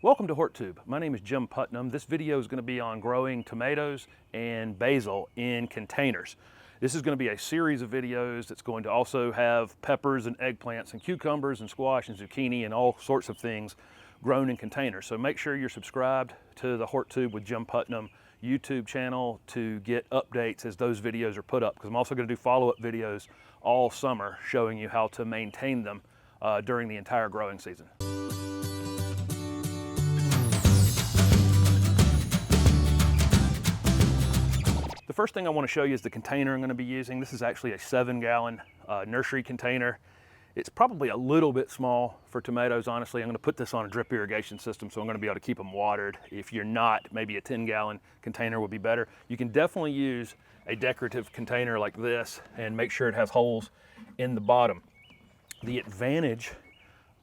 Welcome to HortTube. My name is Jim Putnam. This video is going to be on growing tomatoes and basil in containers. This is going to be a series of videos that's going to also have peppers and eggplants and cucumbers and squash and zucchini and all sorts of things grown in containers. So make sure you're subscribed to the HortTube with Jim Putnam YouTube channel to get updates as those videos are put up, because I'm also going to do follow-up videos all summer showing you how to maintain them during the entire growing season. The first thing I want to show you is the container I'm going to be using. This is actually a 7-gallon nursery container. It's probably a little bit small for tomatoes, honestly. I'm going to put this on a drip irrigation system, so I'm going to be able to keep them watered. If you're not, maybe a 10-gallon container would be better. You can definitely use a decorative container like this and make sure it has holes in the bottom. The advantage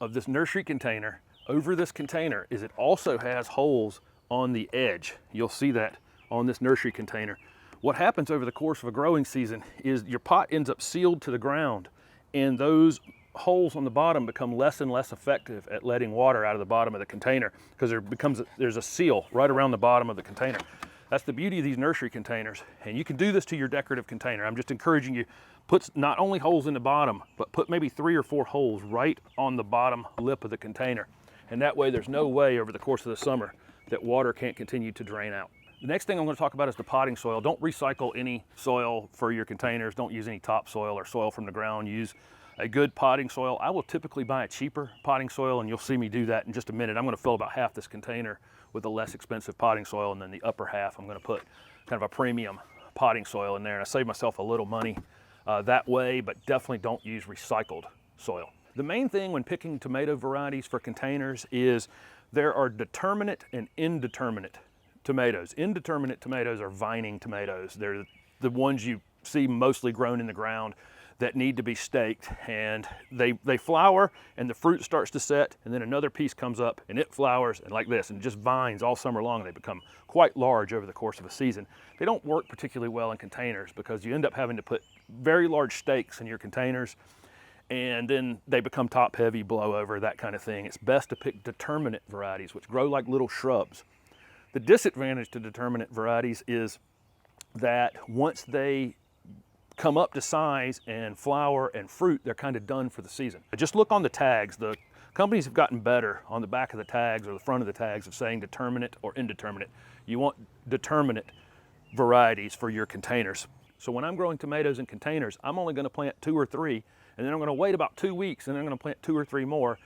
of this nursery container over this container is it also has holes on the edge. You'll see that on this nursery container. What happens over the course of a growing season is your pot ends up sealed to the ground, and those holes on the bottom become less and less effective at letting water out of the bottom of the container because there's a seal right around the bottom of the container. That's the beauty of these nursery containers, and you can do this to your decorative container. I'm just encouraging you, put not only holes in the bottom, but put maybe 3 or 4 holes right on the bottom lip of the container. And that way there's no way over the course of the summer that water can't continue to drain out. The next thing I'm going to talk about is the potting soil. Don't recycle any soil for your containers. Don't use any topsoil or soil from the ground. Use a good potting soil. I will typically buy a cheaper potting soil, and you'll see me do that in just a minute. I'm going to fill about half this container with a less expensive potting soil, and then the upper half I'm going to put kind of a premium potting soil in there, and I save myself a little money that way, but definitely don't use recycled soil. The main thing when picking tomato varieties for containers is there are determinate and indeterminate tomatoes. Indeterminate tomatoes are vining tomatoes. They're the ones you see mostly grown in the ground that need to be staked, and they flower and the fruit starts to set, and then another piece comes up and it flowers, and like this, and just vines all summer long. They become quite large over the course of a season. They don't work particularly well in containers because you end up having to put very large stakes in your containers, and then they become top heavy, blow over, that kind of thing. It's best to pick determinate varieties, which grow like little shrubs. The disadvantage to determinate varieties is that once they come up to size and flower and fruit, they're kind of done for the season. Just look on the tags. The companies have gotten better on the back of the tags or the front of the tags of saying determinate or indeterminate. You want determinate varieties for your containers. So when I'm growing tomatoes in containers, I'm only going to plant 2 or 3, and then I'm going to wait about 2 weeks, and then I'm going to plant 2 or 3 more.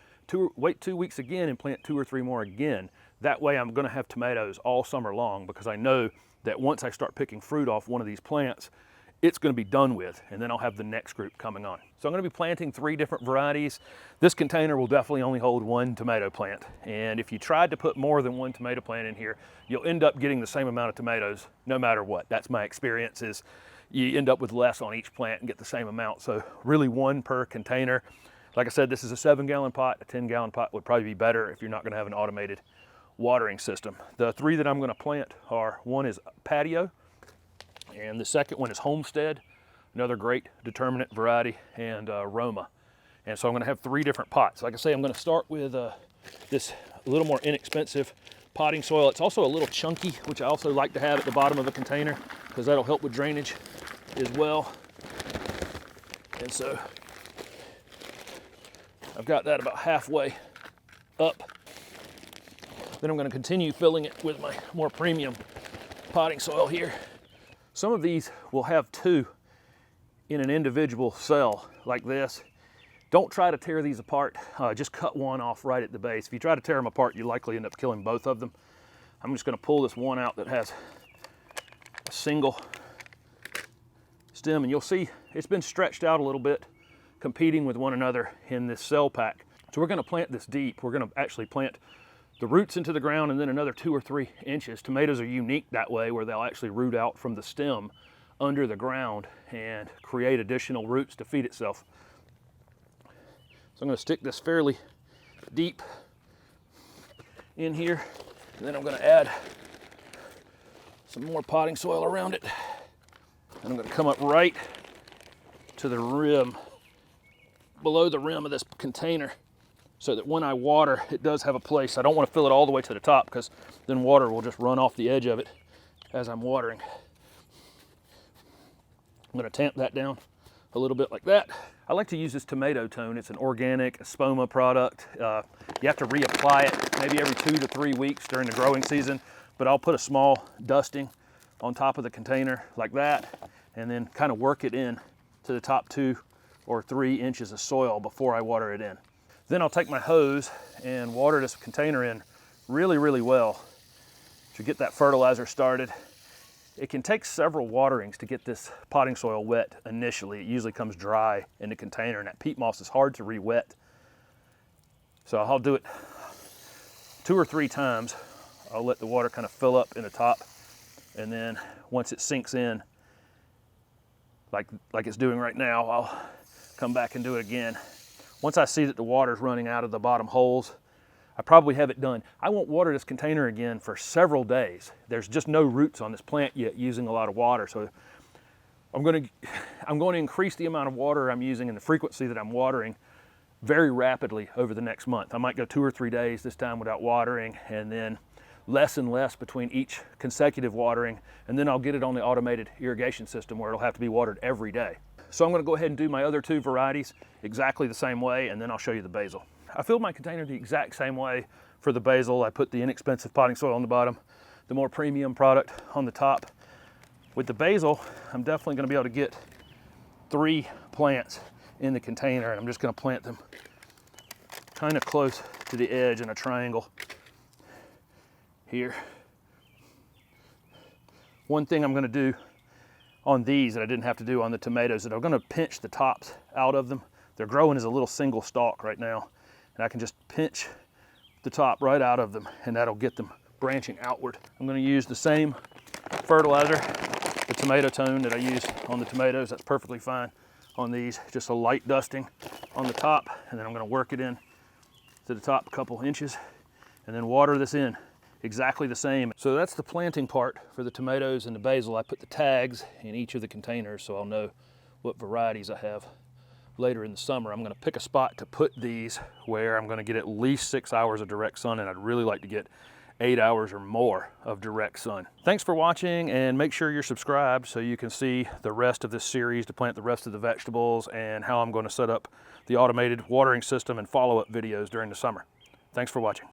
Wait 2 weeks again and plant 2 or 3 more again. That way I'm going to have tomatoes all summer long, because I know that once I start picking fruit off one of these plants, it's going to be done with, and then I'll have the next group coming on. So I'm going to be planting 3 different varieties. This container will definitely only hold 1 tomato plant, and if you tried to put more than 1 tomato plant in here, you'll end up getting the same amount of tomatoes no matter what. That's my experience, is you end up with less on each plant and get the same amount. So really 1 per container. Like I said, this is a 7-gallon pot. A 10-gallon pot would probably be better if you're not going to have an automated watering system. The 3 that I'm going to plant are, one is Patio, and the second one is Homestead, another great determinate variety, and Roma. And so I'm going to have 3 different pots. Like I say, I'm going to start with this a little more inexpensive potting soil. It's also a little chunky, which I also like to have at the bottom of a container because that'll help with drainage as well. And so I've got that about halfway up. Then I'm going to continue filling it with my more premium potting soil here. Some of these will have 2 in an individual cell like this. Don't try to tear these apart. Just cut one off right at the base. If you try to tear them apart, you likely end up killing both of them. I'm just going to pull this one out that has a single stem, and you'll see it's been stretched out a little bit, competing with one another in this cell pack. So we're going to plant this deep. We're going to actually plant the roots into the ground and then another 2 or 3 inches. Tomatoes are unique that way, where they'll actually root out from the stem under the ground and create additional roots to feed itself. So I'm going to stick this fairly deep in here, and then I'm going to add some more potting soil around it. And I'm going to come up right to the rim, below the rim of this container, so that when I water, it does have a place. I don't want to fill it all the way to the top because then water will just run off the edge of it as I'm watering. I'm going to tamp that down a little bit like that. I like to use this tomato tone. It's an organic Espoma product. You have to reapply it maybe every 2 to 3 weeks during the growing season, but I'll put a small dusting on top of the container like that, and then kind of work it in to the top 2 or 3 inches of soil before I water it in. Then I'll take my hose and water this container in really, really well to get that fertilizer started. It can take several waterings to get this potting soil wet initially. It usually comes dry in the container, and that peat moss is hard to re-wet. So I'll do it 2 or 3 times. I'll let the water kind of fill up in the top, and then once it sinks in, like it's doing right now, I'll come back and do it again. Once I see that the water's running out of the bottom holes, I probably have it done. I won't water this container again for several days. There's just no roots on this plant yet using a lot of water. So I'm going to increase the amount of water I'm using and the frequency that I'm watering very rapidly over the next month. I might go 2 or 3 days this time without watering, and then less and less between each consecutive watering, and then I'll get it on the automated irrigation system where it'll have to be watered every day. So I'm going to go ahead and do my other 2 varieties exactly the same way, and then I'll show you the basil. I filled my container the exact same way for the basil. I put the inexpensive potting soil on the bottom, the more premium product on the top. With the basil, I'm definitely going to be able to get 3 plants in the container, and I'm just going to plant them kind of close to the edge in a triangle here. One thing I'm going to do on these that I didn't have to do on the tomatoes, that I'm going to pinch the tops out of them. They're growing as a little single stalk right now, and I can just pinch the top right out of them, and that'll get them branching outward. I'm going to use the same fertilizer, the tomato tone that I used on the tomatoes. That's perfectly fine on these. Just a light dusting on the top, and then I'm going to work it in to the top a couple inches, and then water this in exactly the same. So that's the planting part for the tomatoes and the basil. I put the tags in each of the containers so I'll know what varieties I have later in the summer. I'm going to pick a spot to put these where I'm going to get at least 6 hours of direct sun, and I'd really like to get 8 hours or more of direct sun. Thanks for watching, and make sure you're subscribed so you can see the rest of this series to plant the rest of the vegetables and how I'm going to set up the automated watering system and follow-up videos during the summer. Thanks for watching.